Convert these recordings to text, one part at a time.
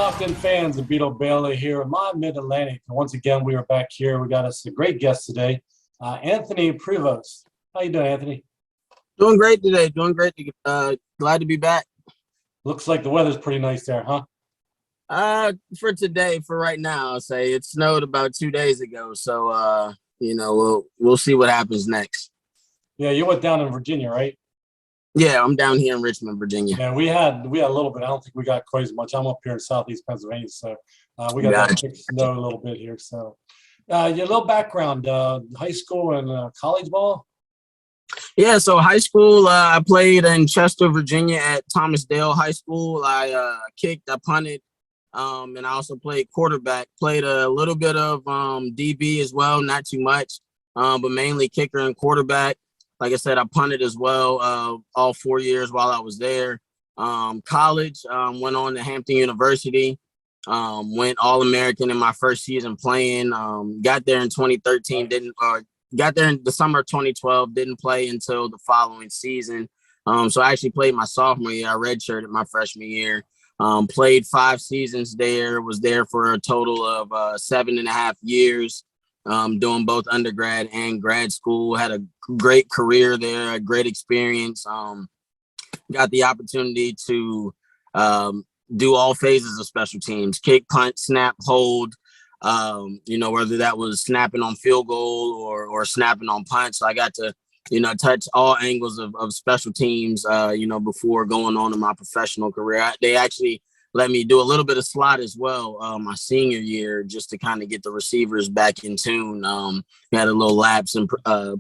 LockedIn fans, and Beetle Bailey here in my Mid-Atlantic. And once again, we are back here. We got us a great guest today, Anthony Prevost. How you doing, Anthony? Doing great today. Doing great. Glad to be back. Looks like the weather's pretty nice there, huh? For today, for right now, I'll say it snowed about 2 days ago. So, we'll see what happens next. Yeah, you went down in Virginia, right? Yeah, I'm down here in Richmond, Virginia. Yeah, we had a little bit. I don't think we got quite as much. I'm up here in Southeast Pennsylvania, so we got that thick snow a little bit here. So, your little background: high school and college ball. Yeah, so high school, I played in Chester, Virginia at Thomas Dale High School. I kicked, I punted, and I also played quarterback. Played a little bit of DB as well, not too much, but mainly kicker and quarterback. Like I said, I punted as well all 4 years while I was there. College, went on to Hampton University, went All-American in my first season playing. Got there in 2013, got there in the summer of 2012, didn't play until the following season. So I actually played my sophomore year. I redshirted my freshman year. Played 5 seasons there, was there for a total of 7.5 years. Doing both undergrad and grad school, had a great career there, a great experience. Got the opportunity to do all phases of special teams: kick, punt, snap, hold, whether that was snapping on field goal or snapping on punt. So I got to, touch all angles of special teams, before going on in my professional career. They actually let me do a little bit of slot as well my senior year, just to kind of get the receivers back in tune. We had a little lapse in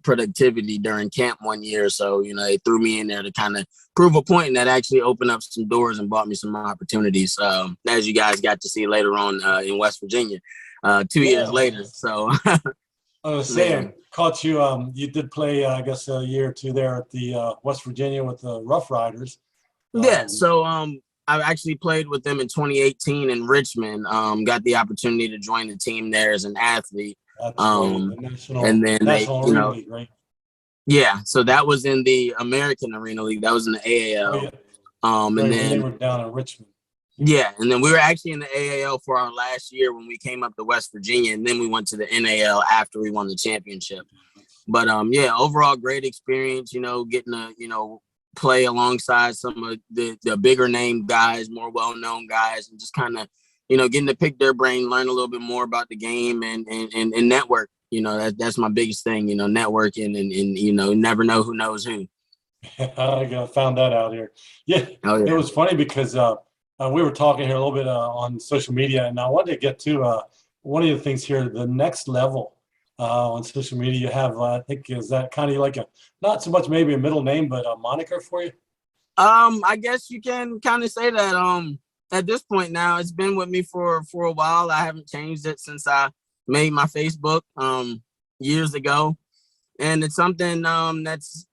productivity during camp one year. So, they threw me in there to kind of prove a point, and that actually opened up some doors and brought me some opportunities, as you guys got to see later on in West Virginia 2 years later. So I was saying, caught you, you did play, I guess, a year or two there at the West Virginia with the Rough Riders. So I actually played with them in 2018 in Richmond. Got the opportunity to join the team there as an athlete. That's right, the National Arena League, right? Yeah, so that was in the American Arena League. That was in the AAL. Oh, yeah. And then they were down in Richmond. Yeah, and then we were actually in the AAL for our last year when we came up to West Virginia, and then we went to the NAL after we won the championship. But overall great experience. Getting to play alongside some of the bigger name guys, more well-known guys, and just kind of, getting to pick their brain, learn a little bit more about the game and network. That's my biggest thing, networking and never know who knows who. I found that out here. Yeah. It was funny because we were talking here a little bit on social media, and I wanted to get to one of the things here, the next level. On social media, you have, I think, is that kind of like not so much maybe a middle name, but a moniker for you? I guess you can kind of say that. At this point now, it's been with me for a while. I haven't changed it since I made my Facebook years ago, and it's something that's,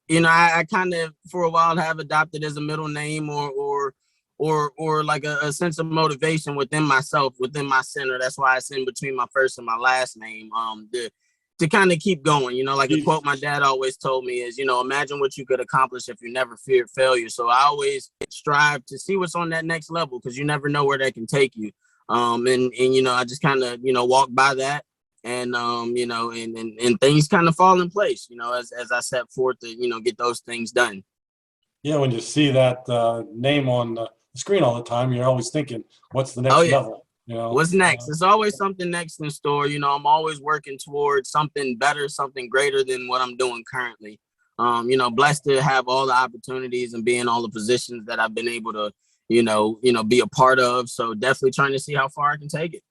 I kind of for a while have adopted as a middle name or like a sense of motivation within myself, within my center. That's why it's in between my first and my last name, to kind of keep going. Like a quote my dad always told me is, imagine what you could accomplish if you never feared failure. So I always strive to see what's on that next level, because you never know where that can take you. And I just kind of, walk by that, and and things kind of fall in place, as I set forth to, get those things done. Yeah, when you see that name on the screen all the time, you're always thinking, what's the next level? What's next? There's always something next in store. I'm always working towards something better, something greater than what I'm doing currently. Blessed to have all the opportunities and be in all the positions that I've been able to, be a part of. So definitely trying to see how far I can take it.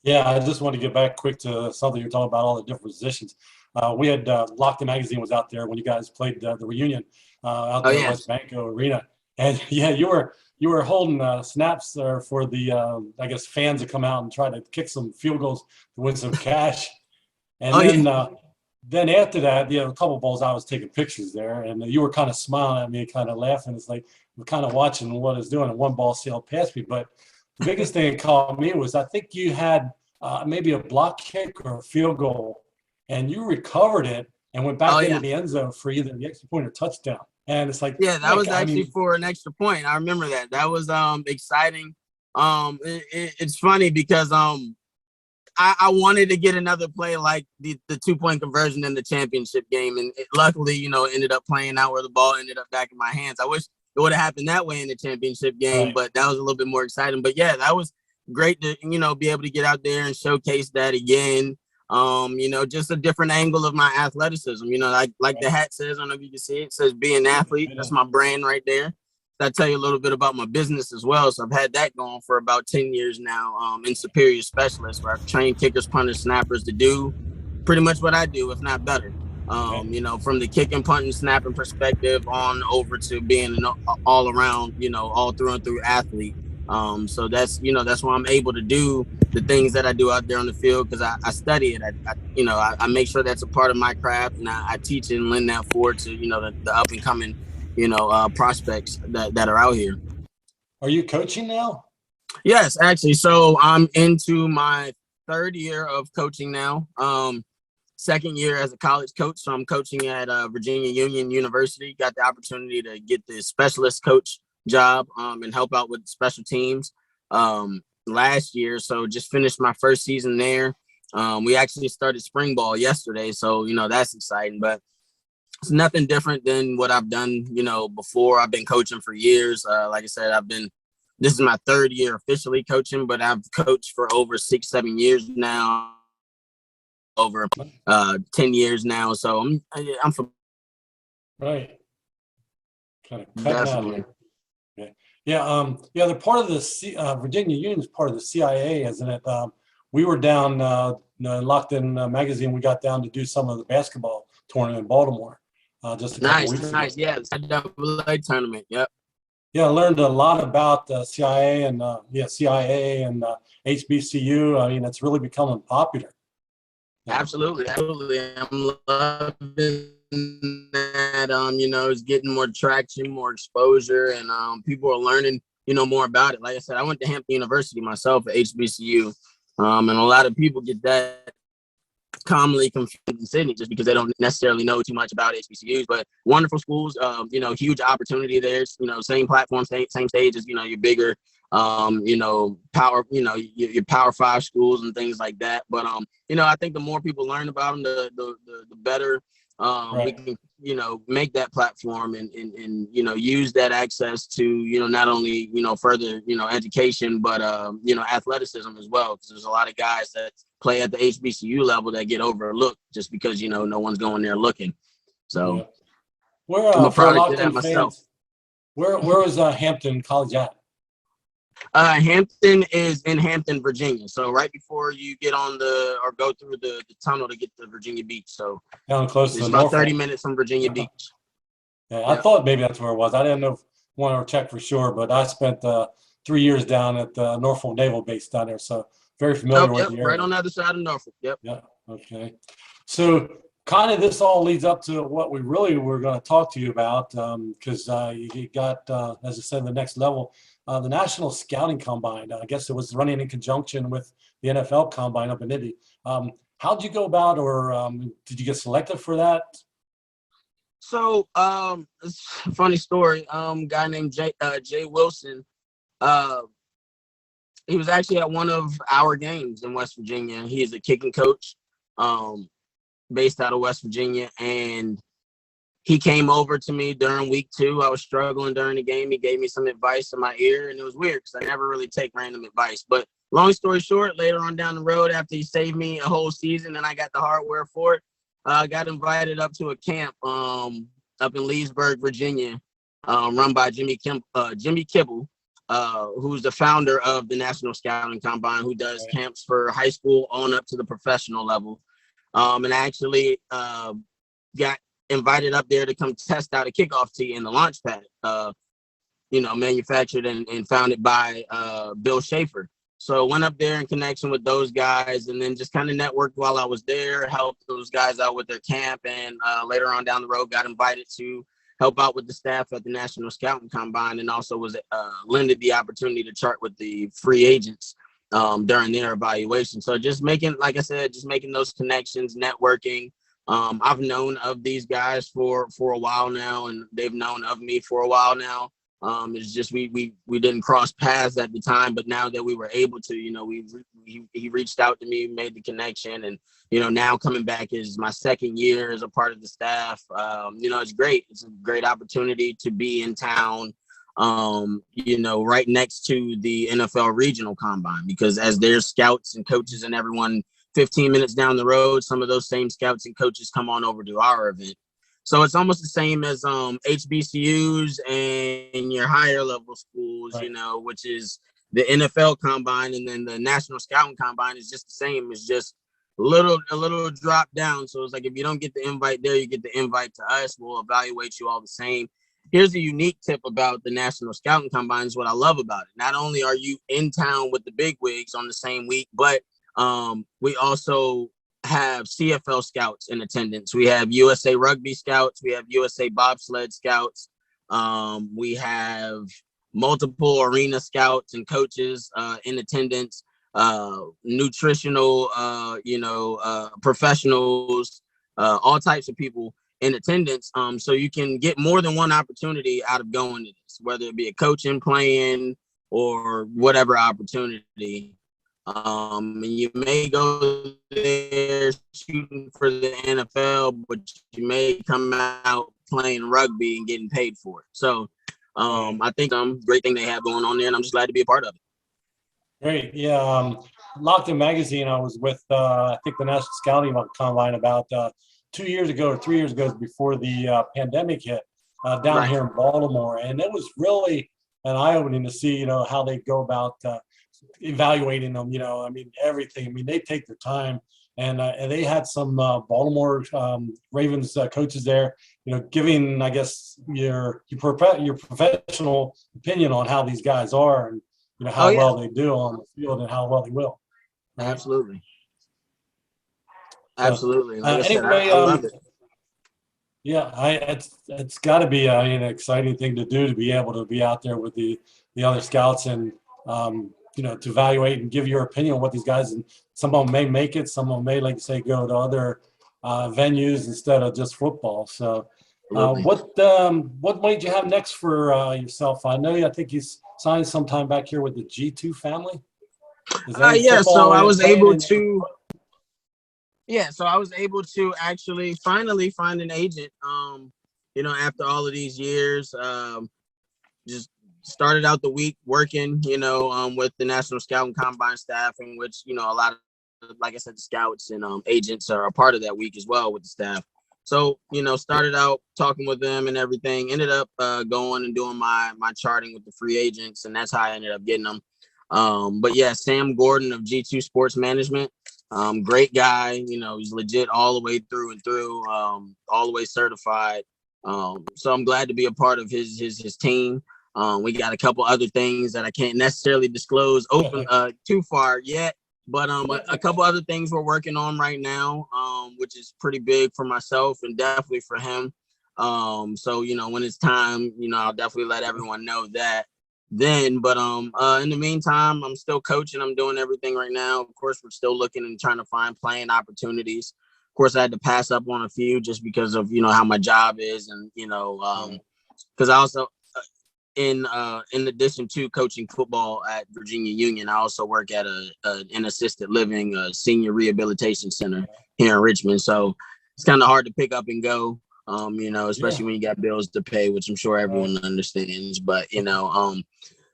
Yeah, I just want to get back quick to something you're talking about, all the different positions. We had LockedIn Magazine was out there when you guys played the reunion out there at West Banco Arena, and you were holding snaps for the I guess fans to come out and try to kick some field goals to win some cash, and then after that, a couple balls I was taking pictures there, and you were kind of smiling at me, kind of laughing. It's like we're kind of watching what it's doing, and one ball sailed past me. But the biggest thing that caught me was I think you had maybe a block kick or a field goal, and you recovered it and went back into the end zone for either the extra point or touchdown. And it's like, yeah, that was I actually mean, for an extra point. I remember that. That was exciting. It's funny because I wanted to get another play like the 2-point conversion in the championship game, and luckily, ended up playing out where the ball ended up back in my hands. I wish it would have happened that way in the championship game, right. but that was a little bit more exciting. But yeah, that was great to be able to get out there and showcase that again. Just a different angle of my athleticism. Like the hat says, I don't know if you can see it. It says "Be an athlete." That's my brand right there. I tell you a little bit about my business as well. So I've had that going for about 10 years now, in Superior Specialist, where I've trained kickers, punters, snappers to do pretty much what I do, if not better. From the kicking, punting, snapping perspective on over to being an all around, all through and through athlete. So that's why I'm able to do the things that I do out there on the field, because I study it. I make sure that's a part of my craft, and I teach it and lend that forward to, the up and coming prospects that are out here. Are you coaching now? Yes, actually. So I'm into my 3rd year of coaching now. 2nd year as a college coach. So I'm coaching at Virginia Union University. Got the opportunity to get the specialist coach job and help out with special teams last year. So just finished my 1st season there. We actually started spring ball yesterday. So, that's exciting. But it's nothing different than what I've done, before. I've been coaching for years. Like I said, this is my 3rd year officially coaching, but I've coached for over 6-7 years now, over 10 years now. So I'm from. Right. Kind of cutting out Definitely. here. Okay. Yeah. They're part of the Virginia Union is part of the CIA, isn't it? We were down LockedIn Magazine. We got down to do some of the basketball tournament in Baltimore just a couple weeks ago. Nice. Yeah, it's a AA tournament. Yep. Yeah, I learned a lot about CIA and CIA and HBCU. I mean, it's really becoming popular. Yeah. Absolutely. I'm loving that. It's getting more traction, more exposure, and people are learning, more about it. Like I said, I went to Hampton University myself at HBCU, and a lot of people get that commonly confused in Sydney just because they don't necessarily know too much about HBCUs, but wonderful schools, huge opportunity there. Same platform, same stage as, your bigger, power, your Power 5 schools and things like that. But, I think the more people learn about them, the better Right. we can, make that platform and use that access to, not only, further, education, but, athleticism as well. Because there's a lot of guys that play at the HBCU level that get overlooked just because, no one's going there looking. So yeah. Where, I'm a for product of that Locked-In myself. fans, where is Hampton College at? Hampton is in Hampton, Virginia. So right before you get on or go through the tunnel to get to Virginia Beach. So Down close it's to about Norfolk. 30 minutes from Virginia Beach. Yeah, I thought maybe that's where it was. I didn't know, want to check for sure, but I spent 3 years down at the Norfolk Naval Base down there, so very familiar with the area. Right on the other side of Norfolk. Yep. Yeah. Okay. So kind of this all leads up to what we really were going to talk to you about, because you got, as I said, the next level, the National Scouting Combine. I guess it was running in conjunction with the NFL Combine up in Indy. How'd you go about, or did you get selected for that? So it's a funny story. Guy named Jay Wilson. He was actually at one of our games in West Virginia. He is a kicking coach, based out of West Virginia, and he came over to me during week 2. I was struggling during the game. He gave me some advice in my ear, and it was weird because I never really take random advice. But long story short, later on down the road, after he saved me a whole season and I got the hardware for it, I got invited up to a camp up in Leesburg, Virginia, run by Jimmy Kibble, who's the founder of the National Scouting Combine, who does camps for high school on up to the professional level. And I actually got invited up there to come test out a kickoff tee in the launch pad, manufactured and founded by Bill Schaefer. So went up there in connection with those guys, and then just kind of networked while I was there, helped those guys out with their camp, and later on down the road got invited to help out with the staff at the National Scouting Combine, and also was lended the opportunity to chart with the free agents during their evaluation. So just making, like I said, just making those connections, networking, I've known of these guys for a while now, and they've known of me for a while now. It's just we didn't cross paths at the time, but now that we were able to, he reached out to me, made the connection, and now coming back is my second year as a part of the staff. It's great. It's a great opportunity to be in town, right next to the NFL regional combine, because as there's scouts and coaches and everyone 15 minutes down the road, some of those same scouts and coaches come on over to our event. So it's almost the same as HBCUs and your higher level schools, right. Which is the NFL combine, and then the National Scouting Combine is just the same. It's just a little drop down. So it's like, if you don't get the invite there, you get the invite to us. We'll evaluate you all the same. Here's a unique tip about the National Scouting Combine is what I love about it. Not only are you in town with the bigwigs on the same week, but we also have CFL scouts in attendance. We have USA Rugby scouts. We have USA Bobsled scouts. We have multiple arena scouts and coaches in attendance. Nutritional, professionals, all types of people in attendance. So you can get more than one opportunity out of going to this, whether it be a coaching, playing, or whatever opportunity. And you may go there shooting for the NFL, but you may come out playing rugby and getting paid for it. So I think great thing they have going on there, and I'm just glad to be a part of it. Great. Yeah. LockedIn Magazine, I was with, I think, the National Scouting Combine about 2 years ago or 3 years ago, before the pandemic hit, down here in Baltimore. And it was really an eye-opening to see, how they go about evaluating them, everything. I mean, they take their time, and they had some Baltimore Ravens coaches there, giving, I guess, your professional opinion on how these guys are, and how well they do on the field and how well they will. Right? Absolutely. Like I said, anyway, I love it. Yeah, it's got to be an exciting thing to do, to be able to be out there with the other scouts, and to evaluate and give your opinion on what these guys, and some of them may make it, some of them may, like you say, go to other venues instead of just football. So what might you have next for yourself? I think you signed sometime back here with the G2 family. So I was able to actually finally find an agent, after all of these years. Just started out the week working, with the National Scouting Combine staff, in which, a lot of, like I said, the scouts and agents are a part of that week as well with the staff. So, started out talking with them and everything, ended up going and doing my charting with the free agents, and that's how I ended up getting them. But yeah, Sam Gordon of G2 Sports Management, great guy, he's legit all the way through and through, all the way certified. So I'm glad to be a part of his team. We got a couple other things that I can't necessarily disclose too far yet, but a couple other things we're working on right now, which is pretty big for myself and definitely for him. So when it's time, I'll definitely let everyone know that then. But in the meantime, I'm still coaching. I'm doing everything right now. Of course, we're still looking and trying to find playing opportunities. Of course, I had to pass up on a few just because of how my job is, and because I also in addition to coaching football at Virginia Union, I also work at an assisted living senior rehabilitation center here in Richmond. So it's kind of hard to pick up and go, especially when you got bills to pay, which I'm sure everyone understands. But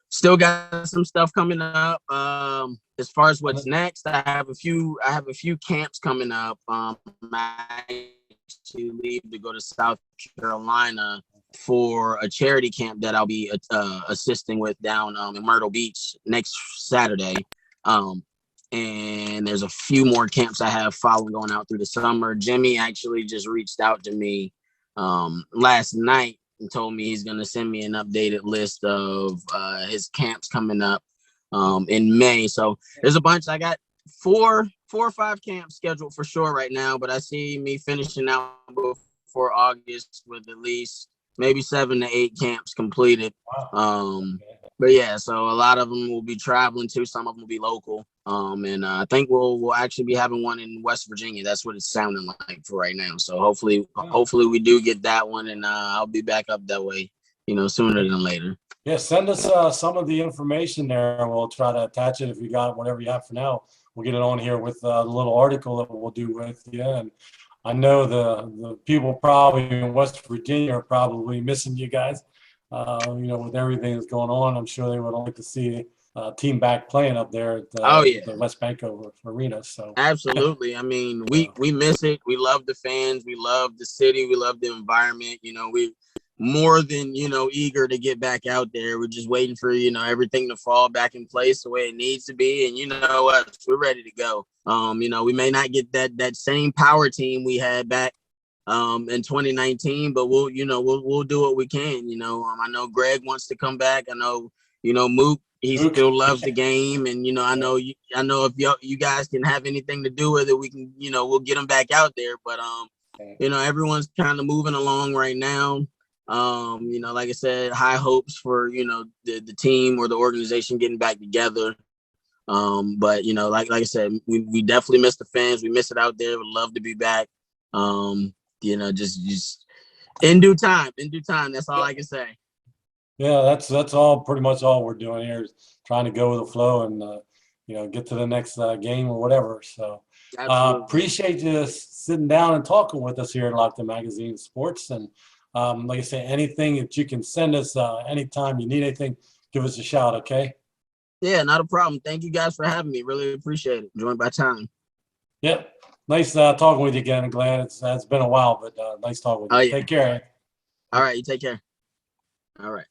still got some stuff coming up. As far as what's next, I have a few camps coming up. I actually leave to go to South Carolina for a charity camp that I'll be assisting with down in Myrtle Beach next Saturday. And there's a few more camps I have following going out through the summer. Jimmy actually just reached out to me last night and told me he's going to send me an updated list of his camps coming up in May. So there's a bunch. I got four or five camps scheduled for sure right now, but I see me finishing out before August with at least maybe 7 to 8 camps completed. But yeah, so a lot of them will be traveling too. Some of them will be local. And I think we'll actually be having one in West Virginia. That's what it's sounding like for right now. So hopefully we do get that one, and I'll be back up that way, sooner than later. Yeah, send us some of the information there. We'll try to attach it if you got whatever you have for now. We'll get it on here with the little article that we'll do with you. And I know the people probably in West Virginia are probably missing you guys. With everything that's going on, I'm sure they would like to see a team back playing up there at the West Banco Arena. So absolutely. I mean, we miss it. We love the fans. We love the city. We love the environment. We more than eager to get back out there. We're just waiting for everything to fall back in place the way it needs to be. And we're ready to go. We may not get that same power team we had back in 2019, but we'll do what we can. I know Greg wants to come back. I know Mook, he still loves the game, and I know if you guys can have anything to do with it, we can we'll get them back out there. But everyone's kind of moving along right now. Like I said, high hopes for the team or the organization getting back together. But like I said, we definitely miss the fans. We miss it out there. Would love to be back. Just in due time. That's all I can say. Yeah, that's all pretty much all we're doing here is trying to go with the flow and get to the next game or whatever. So appreciate you sitting down and talking with us here at LockedIN Magazine Sports. And like I say, anything that you can send us anytime you need anything, give us a shout, okay? Yeah, not a problem. Thank you guys for having me. Really appreciate it. Enjoying my time. Yep. Nice talking with you again. I'm glad it's been a while, but nice talking with you. Yeah. Take care. All right, you take care. All right.